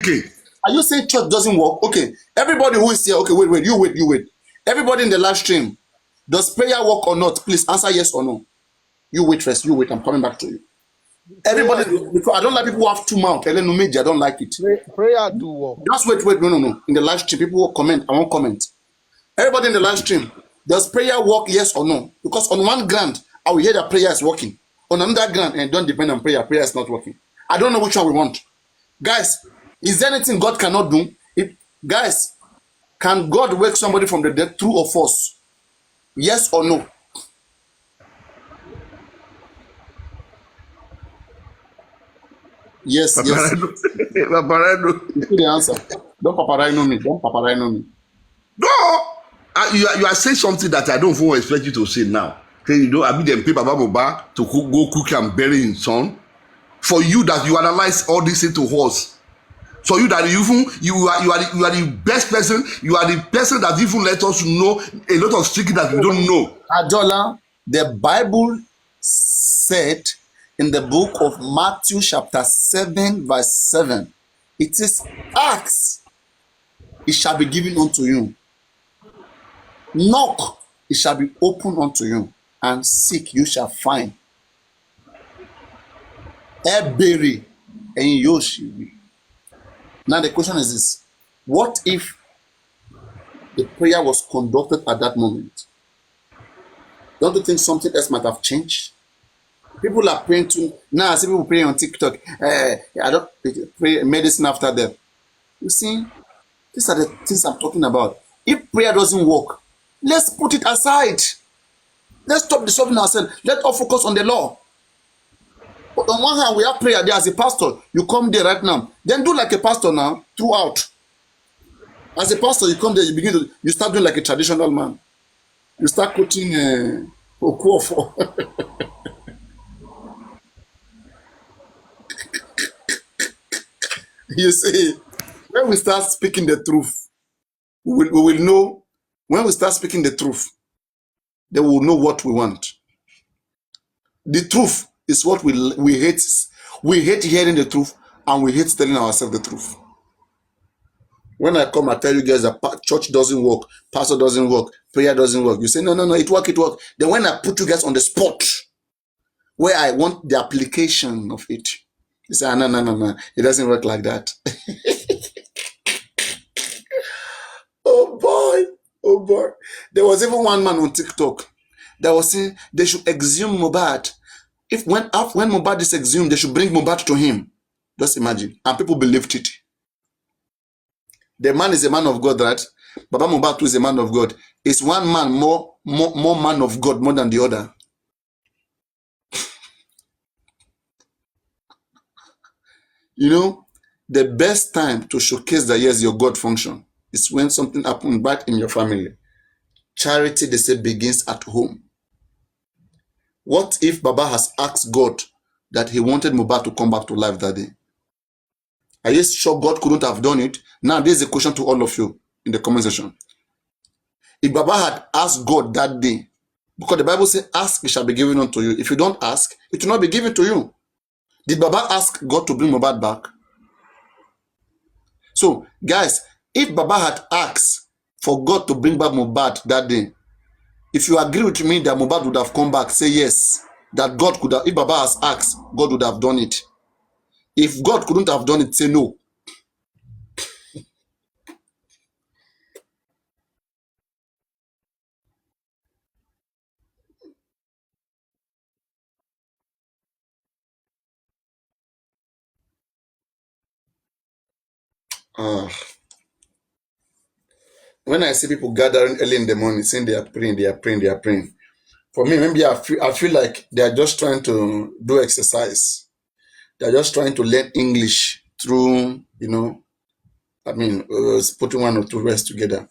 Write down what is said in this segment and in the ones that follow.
Okay. Are you saying church doesn't work? Okay, everybody who is here, okay, wait, you wait. Everybody in the live stream, does prayer work or not? Please answer yes or no. You wait first, you wait, I'm coming back to you. Everybody, Prayer because I don't like people who have two mouths. I don't like it. prayer do work. Just wait, no. In the live stream, people will comment, I won't comment. Everybody in the live stream, does prayer work, yes or no? Because on one ground, I will hear that prayer is working. On another ground, and don't depend on prayer is not working. I don't know which one we want. Guys, is there anything God cannot do? Guys, can God wake somebody from the dead, true or false? Yes or no? Yes. Paparano. Paparano. You see the answer. Don't paparino me. Don't paparino me. No. You are saying something that I don't even expect you to say now. Okay, you know, I be them pay Baba Moba to go cook and bury his son. For you that you analyze all this into us. So you that you are the best person. You are the person that even let us know a lot of secret that we don't know. Ajola, the Bible said in the book of Matthew chapter 7 verse 7, it is ask, it shall be given unto you. Knock, it shall be opened unto you. And seek, you shall find. Ẹ béèrè, ẹ̀yin yóò ṣì rí. Now the question is this: what if the prayer was conducted at that moment? Don't you think something else might have changed? People are praying to now. I see people praying on TikTok. I don't pray medicine after death. You see, these are the things I'm talking about. If prayer doesn't work, let's put it aside. Let's stop disturbing ourselves. Let's all focus on the law. But on one hand, we have prayer there as a pastor. You come there right now. Then do like a pastor now throughout. As a pastor, you come there, you start doing like a traditional man. You start quoting Okuofo. You see, when we start speaking the truth, we will know. When we start speaking the truth, they will know what we want. The truth is what we hate. We hate hearing the truth, and we hate telling ourselves the truth. When I come, I tell you guys that church doesn't work, pastor doesn't work, prayer doesn't work. You say, no, it work. Then when I put you guys on the spot, where I want the application of it, you say, no, it doesn't work like that. Oh boy. There was even one man on TikTok that was saying they should exhume Mohbad. When Mohbad is exhumed, they should bring Mohbad to him. Just imagine. And people believed it. The man is a man of God, right? Baba Mohbad too is a man of God. Is one man more man of God more than the other? You know, the best time to showcase that yes, your God function is when something happened back in your family. Charity, they say, begins at home. What if Baba has asked God that he wanted Mohbad to come back to life that day? Are you sure God couldn't have done it? Now, there's a question to all of you in the comment section. If Baba had asked God that day, because the Bible says, ask, it shall be given unto you. If you don't ask, it will not be given to you. Did Baba ask God to bring Mohbad back? So, guys, if Baba had asked for God to bring back Mohbad that day, if you agree with me that Mohbad would have come back, say yes. That God could have, if Baba has asked, God would have done it. If God couldn't have done it, say no. Uh, when I see people gathering early in the morning saying they are praying. For me, maybe I feel like they are just trying to do exercise. They are just trying to learn English through, putting one or two words together.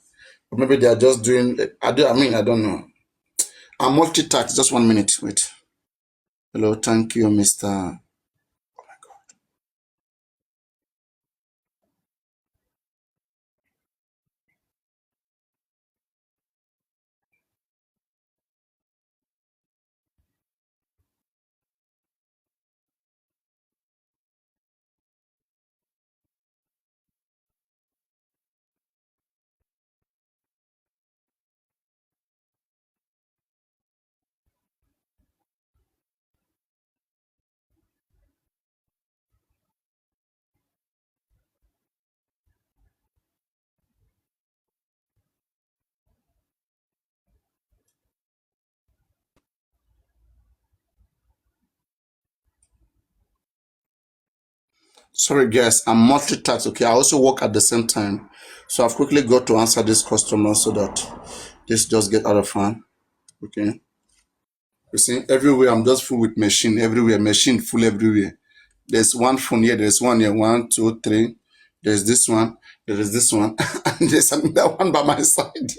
Or maybe they are just doing, I don't know. I'm multitask. Just 1 minute. Wait. Hello, thank you, Mr. Sorry, guys, I'm multitask. Okay, I also work at the same time, so I've quickly got to answer this customer so that this just get out of hand. Okay, you see, everywhere I'm just full with machine. Everywhere, machine full everywhere. There's one phone here. There's one here. One, two, three. There's this one. There is this one, and there's another one by my side.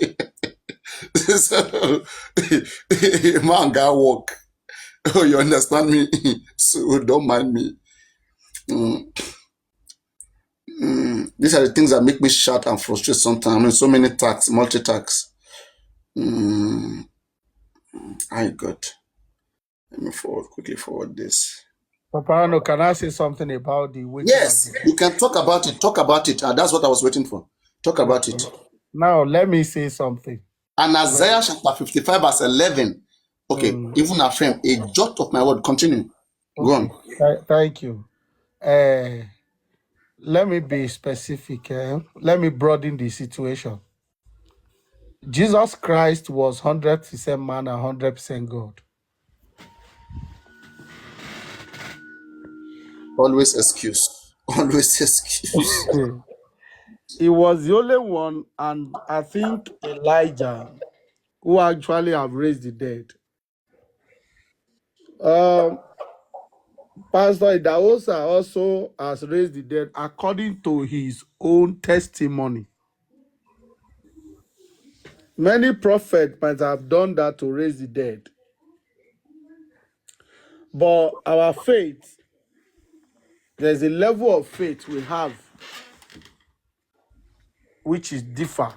So, man, got work. Oh, you understand me? So don't mind me. Mm. These are the things that make me shout and frustrate sometimes. I mean, so many tasks, multi-tasks. I got. Let me quickly forward this. Papariano, can I say something about the waiting? Yes, you can talk about it. Talk about it. That's what I was waiting for. Talk about it. Now, let me say something. And Isaiah chapter 55 verse 11. Okay, even a frame, a jot of my word. Continue. Go on. Thank you. Let me be specific. Let me broaden the situation. Jesus Christ was 100% man and 100% God. Always excuse. Always excuse. He was the only one, and I think Elijah, who actually have raised the dead. Pastor Idahosa also has raised the dead according to his own testimony. Many prophets might have done that to raise the dead. But our faith, there's a level of faith we have which is differ.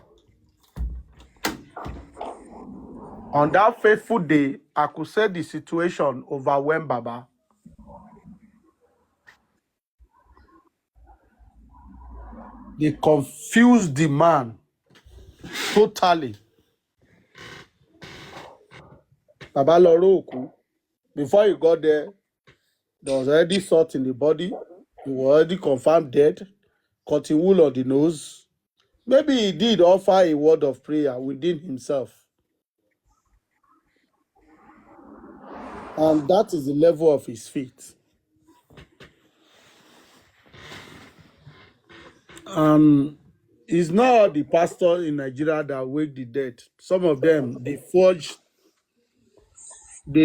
On that faithful day, I could say the situation overwhelmed Baba. They confused the man totally. Baba Loroku, before he got there was already salt in the body. He was already confirmed dead, cutting wool on the nose. Maybe he did offer a word of prayer within himself. And that is the level of his faith. It's not the pastor in Nigeria that wake the dead. Some of them, they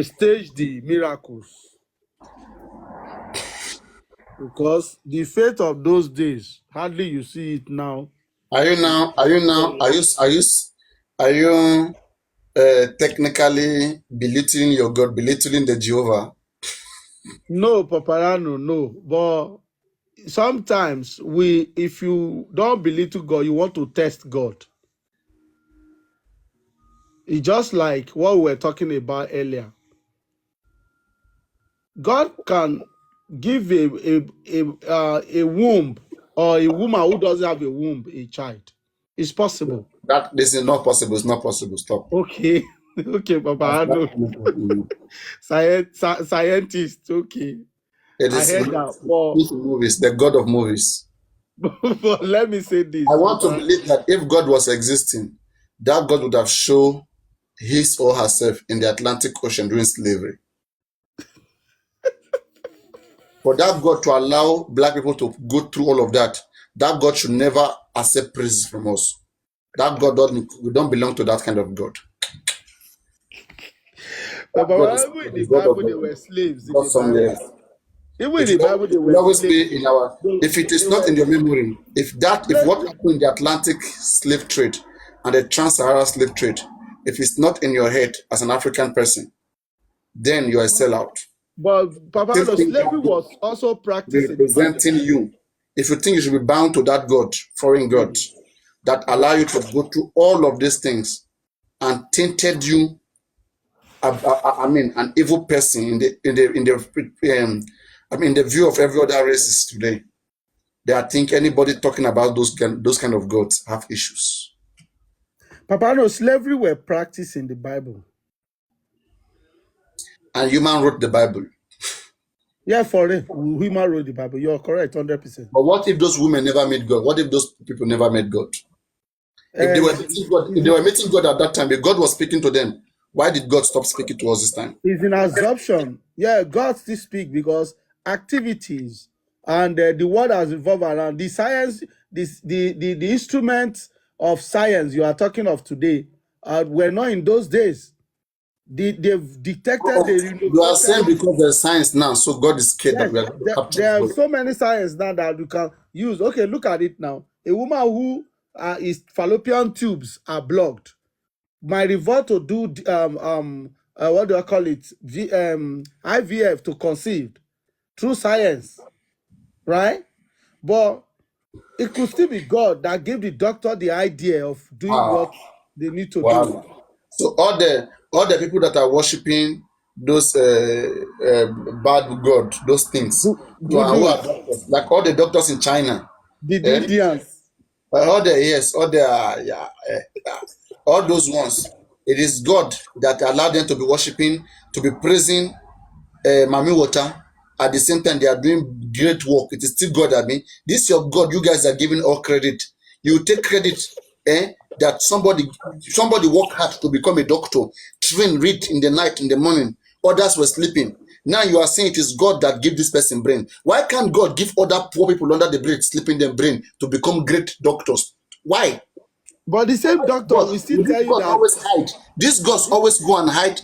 stage the miracles. Because the faith of those days, hardly you see it now. Are you technically belittling your God, belittling the Jehovah? No, Papariano, no. But sometimes if you don't belittle God, you want to test God. It's just like what we were talking about earlier. God can give a womb, or a woman who doesn't have a womb, a child. It's possible. This is not possible. It's not possible. Stop. Okay. Okay, Papa. Scientist. Okay. It is movies, the God of movies. But let me say this. I want to believe that if God was existing, that God would have shown his or herself in the Atlantic Ocean during slavery. For that God to allow black people to go through all of that God should never accept praises from us. That God we don't belong to that kind of God. But in the Bible, they were slaves. In the Bible. Even in the Bible, they were always slaves. Be in our. If it is not in your memory, if what happened in the Atlantic slave trade and the Trans-Saharan slave trade, if it's not in your head as an African person, then you are a sellout. But Papa, slavery was also practiced representing you. If you think you should be bound to that God, foreign God, that allow you to go through all of these things and tainted you, an evil person in the view of every other races today. I think anybody talking about those kind of gods have issues. Papa, no, slavery were practiced in the Bible. And human wrote the Bible. Yeah, for real. Human wrote the Bible. You're correct, 100%. But what if those women never met God? What if those people never met God? If they were meeting God at that time, if God was speaking to them, why did God stop speaking to us this time? It's an assumption. Yeah, God still speak because activities and the world has evolved around the science, the instruments of science you are talking of today were not in those days. They've detected, they You are renovated. saying because there's science now, so God is scared that Yes, we are going to capture his there are body. so many science now that you can use. Okay, look at it now. A woman who is fallopian tubes are blocked might revert to do what do I call it? IVF to conceive through science, right? But it could still be God that gave the doctor the idea of doing Wow. what they need to do. Wow. So all the people that are worshiping those bad god, those things, who are Voodoo, doctors, like all the doctors in China, the eh? Indians. All the yes, all the all those ones. It is God that allowed them to be worshiping, to be praising Mami Water. At the same time, they are doing great work. It is still God. I mean, this your God. You guys are giving all credit. You take credit, that somebody worked hard to become a doctor, train, read in the night, in the morning. Others were sleeping. Now you are saying it is God that gave this person brain. Why can't God give other poor people under the bridge, sleeping them brain to become great doctors? Why? But the same doctor God, will still will this tell you God that always hide? These gods always go and hide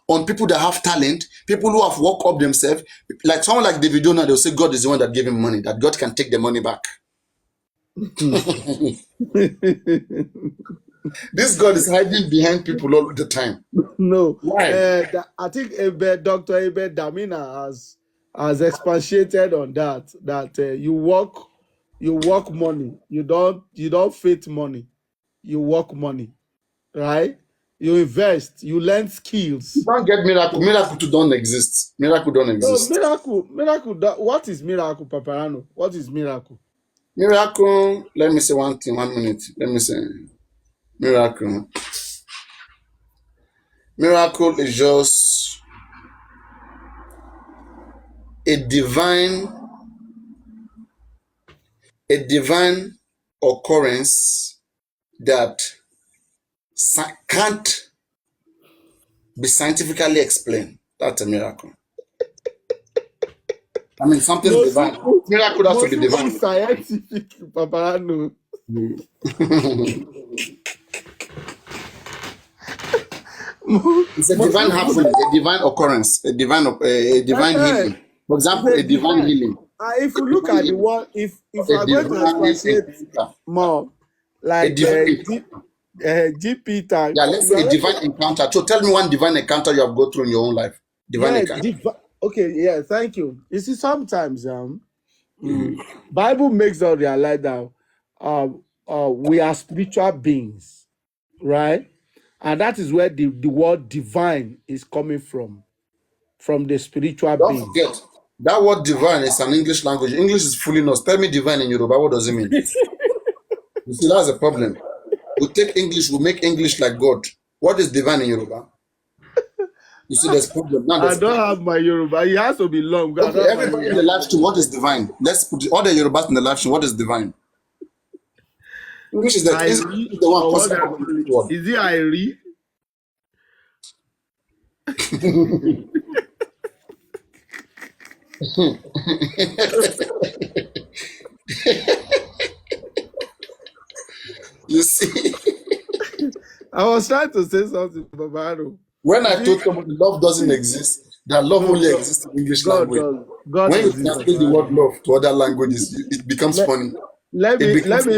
on people that have talent, people who have worked up themselves. Like someone like Davido now, they'll say God is the one that gave him money, that God can take the money back. This God is hiding behind people all the time. no. Why? I think Dr. Ebe Damina has expatiated on that. That you work money. You don't faith money. You work money, right? You invest. You learn You skills. don't get miracle. Miracle too don't exist. Miracle don't So exist. miracle. What is miracle, Papariano? What is miracle? Miracle, let me say one thing, 1 minute. Let me say miracle. Miracle is just a divine, a divine occurrence that can't be scientifically explained. That's a miracle. I mean, something's Most divine. people, Miracle has to most be people divine. scientific, Papariano. It's a Most divine people. happening, a divine occurrence, a divine Uh-huh. healing. For It's example, a a divine divine. healing, If you look divine at the healing, word, if a you are going to divine expatiate encounter, more, a like divine encounter. GP tag, Yeah, let's if you say are a going to, divine encounter. So tell me one divine encounter you have gone through in your own life. Divine yeah, encounter. okay, yeah, thank you. You see, sometimes Bible makes us realize that we are spiritual beings, right? And that is where the word divine is coming from the spiritual Don't beings. forget that word divine is an English language. English is fooling us. Tell me divine in Yoruba. What does it mean? You see, that's a problem. We take English, we make English like God. What is divine in Yoruba? You see, there's problem. Now I there's don't problem. have my Yoruba. It has to be long because I Okay, don't have my everybody in the Yoruba. live stream, what is divine? Let's put all the Yorubas in the live stream. What is divine? English is I English read, is the one or what causing I problem call in it. this world. Is it I read? You see, I was trying to say something, Babaro. when You I see, told somebody love doesn't exist, that love no, only God, exists in English God language. does. God When you exists, translate the Babaro. word love to other languages, it becomes Let, funny. let It me becomes let me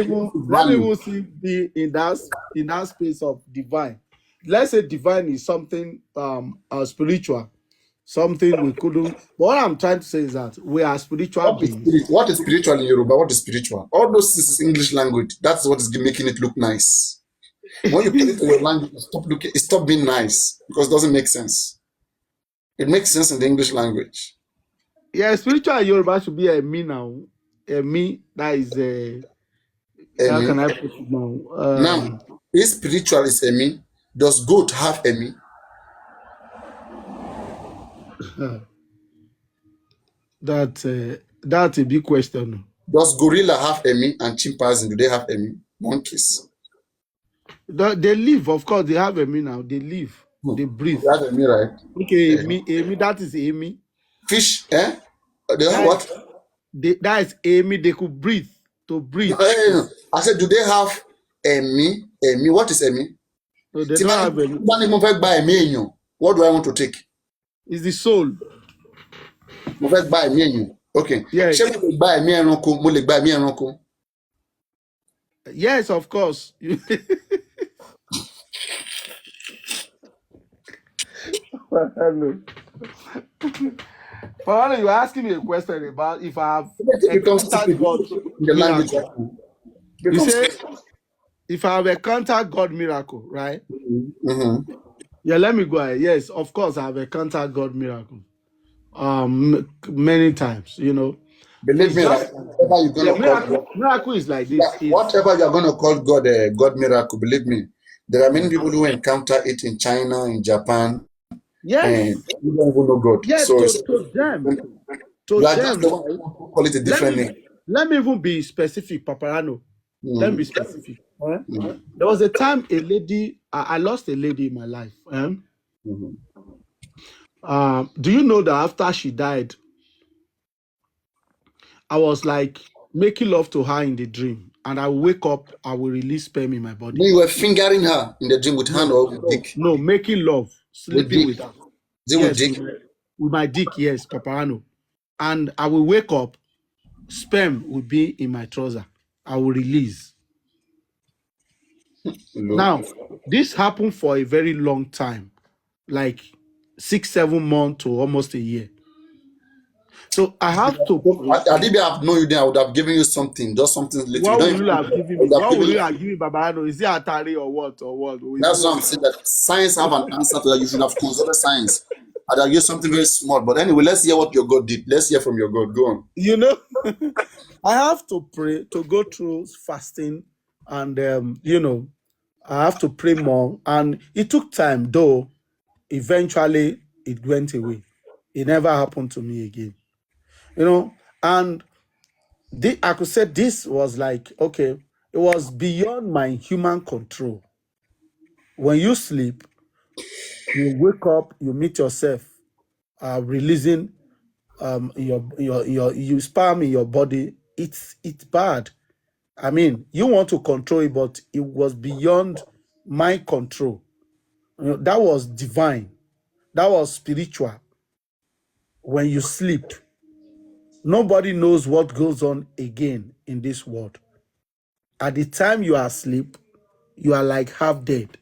value. even see be in that space of divine. Let's say divine is something spiritual, something we couldn't. But what I'm trying to say is that we are spiritual What is beings. spirit? What is spiritual in Yoruba? What is spiritual? All those things is English language. That's what is making it look nice. When you put it to your language, it stop being nice because it doesn't make sense. It makes sense in the English language. Yeah, spiritual Yoruba should be a me now. A me that is a how Emi. can I put it now? Now, if spiritual is Emi, does goat have Emi? That's a big question. Does gorilla have Emi and chimpanzee? Do they have Emi? Monkeys. They live, of course, they have a me now. They live, they breathe. They have Emi, right? Okay, Eh. me, that is Amy. Fish, eh? They have That what? that is Amy, they could breathe, to breathe. No. I said, do they have ẹ̀mí? Ẹ̀mí, what is ẹ̀mí? So they Tí don't bá have ní any. bá ní mo fẹ́ gba ẹ̀mí èèyàn, what do I want to take? It's the soul. Mo fẹ́ gba ẹ̀mí èèyàn. Okay. Yes. Ṣé mo lè gba ẹ̀mí ẹranko? Mo lè gba ẹ̀mí ẹranko. Yes, of course. Hello. Paolo, you're asking me a question about if I have It becomes encountered stupid God in the language. miracle. It You becomes say stupid. if I have encountered God miracle, right? Mhm. Yeah, let me go ahead. Yes, of course, I have encountered God miracle. Many times, you know. Believe It's me, right? just Whatever you're yeah, gonna call God, miracle is like this. Is whatever you're gonna call God, God miracle. Believe me, there are many people who encounter it in China, in Japan, and yes, you don't even know God. yeah, So it's to them, you are just the one right? who call it a Let different me name. let me even be specific, Papariano. Let me be Mm, specific. mm, There was a time a lady, I lost a lady in my life. mhm. Do you know that after she died, I was like making love to her in the dream, and I wake up, I will release sperm in my body. Then you were fingering her in the dream with hand No, or with dick. no, making love, With sleeping dick. with her. Is it with Yes, dick? with my dick, yes, Papariano. And I will wake up, sperm will be in my trouser. I will release. No. Now, this happened for a very long time, like 6, 7 months to almost a year. So I have to pray. I didn't have known you then. I would have given you something, just something little. You What don't will even you know have that. given I me? would have What given will you. you have given me, Babano? Is it Atari or what? Or what? Is it That's what I'm what? saying. That science have an answer to that. You should have consulted science. I'd have used something very small. But anyway, let's hear what your God did. Let's hear from your God. Go on. You know, I have to pray to go through fasting, and I have to pray more. And it took time, though. Eventually, it went away. It never happened to me again. And I could say this was like, okay, it was beyond my human control. When you sleep, you wake up, you meet yourself, releasing your you sperm in your body. It's bad. I mean, you want to control it, but it was beyond my control. That was divine. That was spiritual. When you sleep, nobody knows what goes on again in this world. At the time you are asleep, you are like half dead.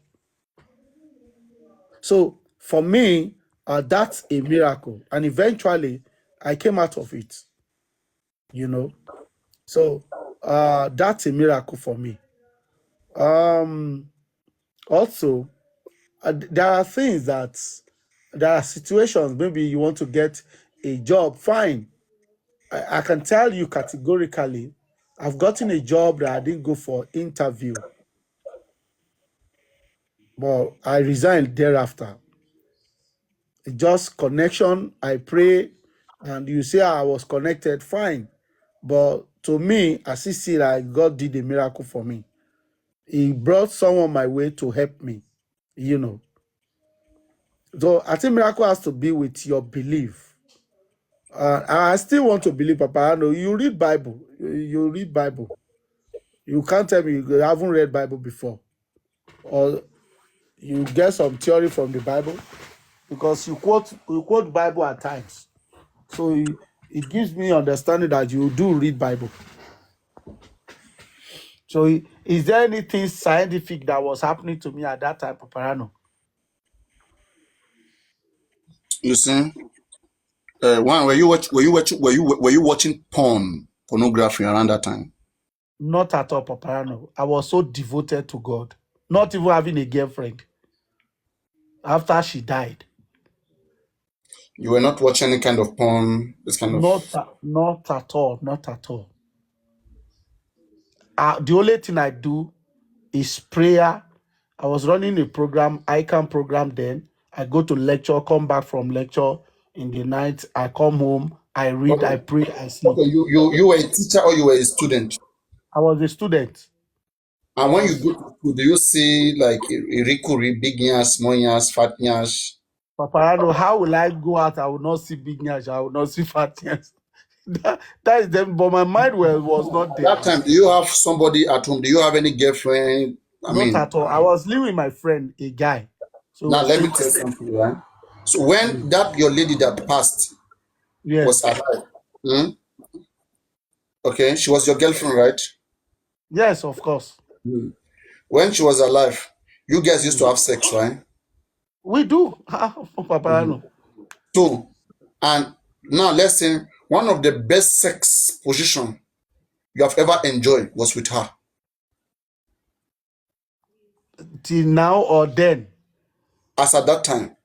So for me, that's a miracle. And eventually, I came out of it, you know. So that's a miracle for me. Um, Also, there are things there are situations, maybe you want to get a job, fine. I can tell you categorically, I've gotten a job that I didn't go for interview, but I resigned thereafter. Just connection, I pray, and you say I was connected, fine. But to me, I still see like God did a miracle for me. He brought someone my way to help me, you know. So I think miracle has to be with your belief. I still want to believe, Papa. I know you read Bible. You read Bible. You can't tell me you haven't read Bible before, or you get some theory from the Bible because you quote Bible at times. So it gives me understanding that you do read Bible. So is there anything scientific that was happening to me at that time, Paparano? Listen, one were you watching pornography around that time? Not at all, Paparano. I was so devoted to God, not even having a girlfriend after she died. You were not watching any kind of porn. This kind of. Not at all, not at all. The only thing I do is prayer. I was running a program, ICANN program then. I go to lecture, come back from lecture in the night. I come home, I read, I Okay. pray, I Okay. sleep. You were a teacher or you were a student? I was a student. I And when you was, go to school, do you see like Irikuri, big yash, small yash, fat yash? Paparano, how will I go out? I will not see big nash. I will not see fat nash. that is them, but my mind was not there. That time, do you have somebody at home? Do you have any girlfriend? I Not mean, at all. I was living with my friend, a guy. So we now were let me staying tell you together. something, right? So when that your lady that passed was Yes. alive, hmm? Okay, she was your girlfriend, right? Yes, of course. When she was alive, you guys used to Mm. have sex, right? We do. Papariano. So, and now let's say one of the best sex position you have ever enjoyed was with her. Till now or then. As at that time,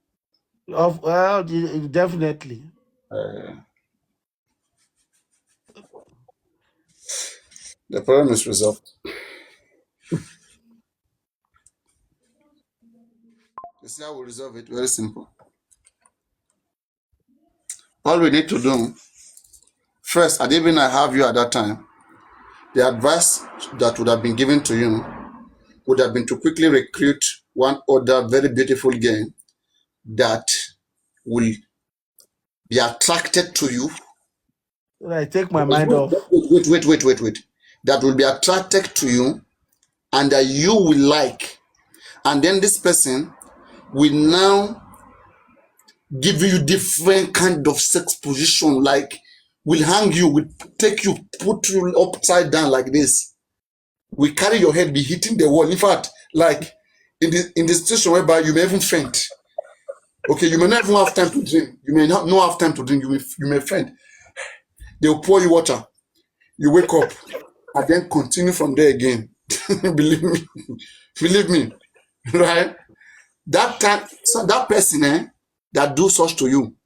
Of well, definitely. the problem is resolved. You see how we resolve it? Very simple. All we need to do first, I didn't even have you at that time. The advice that would have been given to you would have been to quickly recruit one other very beautiful girl that will be attracted to you. I take my mind off. Wait. That will be attracted to you and that you will like. And then this person will now give you different kind of sex position, like will hang you, will take you, put you upside down like this. Will carry your head, be hitting the wall. In fact, like in the situation whereby you may even faint. Okay, you may not even have time to drink. You may not have time to drink. You may faint. They'll pour you water. You wake up and then continue from there again. Believe me, right? That time, so that person that do such to you,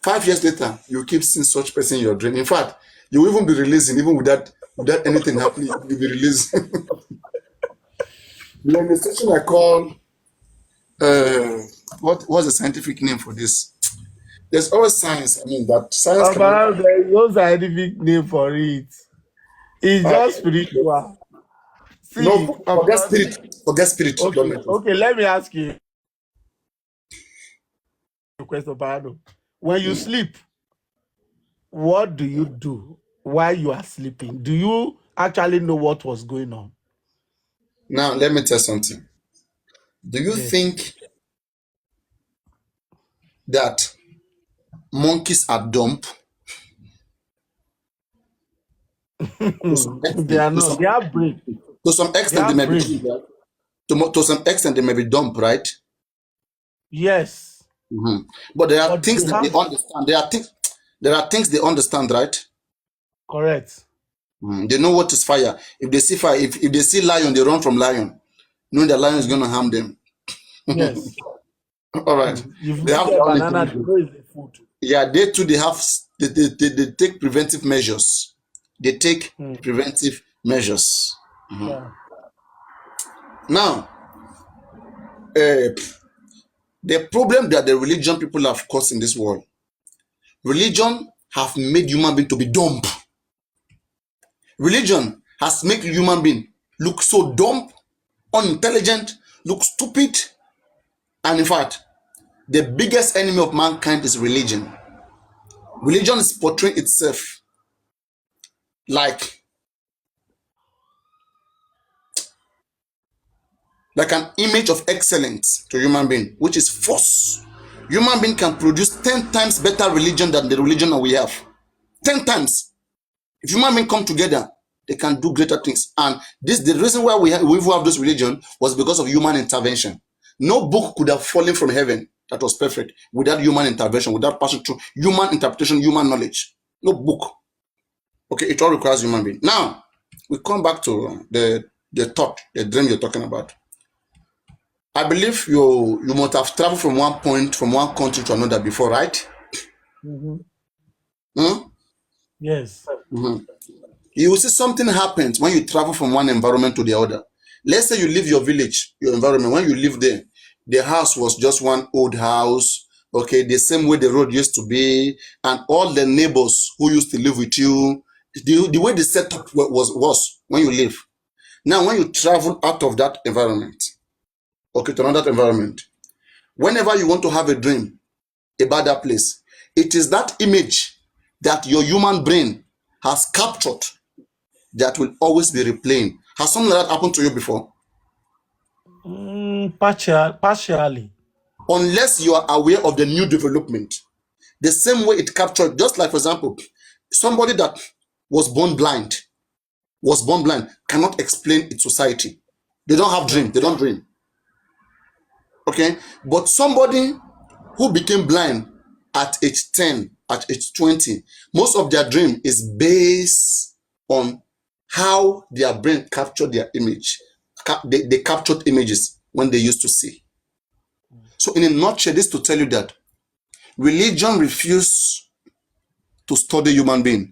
5 years later, you keep seeing such person in your dream. In fact, you will even be releasing, even without anything happening, you'll be releasing. Like the station I call uh what's the scientific name for this? There's always science. I mean that science cannot Papariano, there is no scientific name for it. It's uh, just spiritual. no, See, forget Papariano. spirit. Forget spirit. Don't Okay, mention. okay. Let me ask you a question, Papariano. When you sleep, what do you do while you are sleeping? Do you actually know what was going on? Now let me tell you something. Do you Yes. think that monkeys are dumb? To some They extent, are not. They have brain. to some They extent they have may be brain. dumb, right? To some extent they may be dumb, right? Yes. But there are But things they that they have understand. There are things they understand, right? correct. They know what is fire. If they see fire, if they see lion, they run from lion, knowing the lion is going to harm them. Yes. All right. If you They give have their them own banana, they intelligence. know it's the food. Yeah, they too, they take preventive measures. They take Hmm. preventive measures. Yeah. Now, uh, the problem that the religion people have caused in this world, religion have made human being to be dumb. Religion has made human being look so dumb, unintelligent, look stupid, and in fact, the biggest enemy of mankind is religion. Religion is portraying itself like an image of excellence to human being, which is false. Human being can produce 10 times better religion than the religion that we have. 10 times. If human being come together, they can do greater things. And this the reason why we have this religion was because of human intervention. No book could have fallen from heaven that was perfect without human intervention, without passing through human interpretation, human knowledge. No book. Okay, it all requires human being. Now, we come back to the dream you're talking about. I believe you must have traveled from one country to another before, right? Mhm. Hmm? Yes. You will see something happens when you travel from one environment to the other. Let's say you leave your village, your environment. When you live there, the house was just one old house, okay, the same way the road used to be, and all the neighbors who used to live with you, the way the setup was when you live. Now, when you travel out of that environment, okay, to another environment, whenever you want to have a dream about that place, it is that image that your human brain has captured that will always be replaying. Has something like that happened to you before? Partially. Unless you are aware of the new development. The same way it captured, just like, for example, somebody that was born blind cannot explain its society. They don't have dream. They don't dream. Okay? But somebody who became blind at age 10, at age 20, most of their dream is based on how their brain captured their image. They captured images when they used to see. So in a nutshell, this to tell you that religion refuses to study human being.